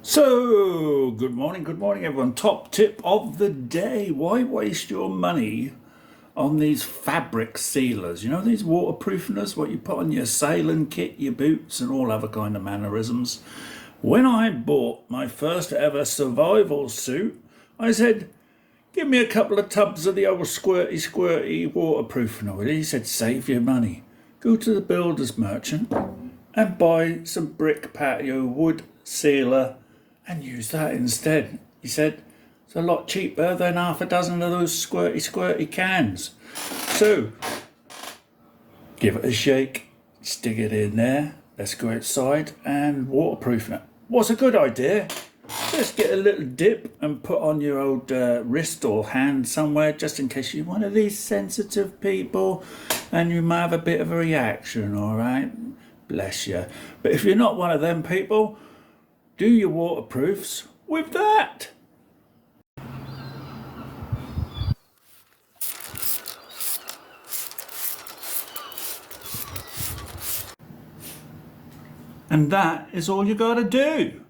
So, good morning everyone. Top tip of the day. Why waste your money on these fabric sealers? You know, these waterproofers, what you put on your sailing kit, your boots and all other kind of mannerisms. When I bought my first ever survival suit, I said, give me a couple of tubs of the old squirty waterproofing oil. He said, save your money. Go to the builder's merchant and buy some brick patio wood sealer and use that instead. He said, it's a lot cheaper than half a dozen of those squirty cans. So, give it a shake, stick it in there, let's go outside and waterproof it. What's a good idea? Just get a little dip and put on your old wrist or hand somewhere, just in case you're one of these sensitive people and you might have a bit of a reaction, all right? Bless you. But if you're not one of them people, do your waterproofs with that. And that is all you got to do.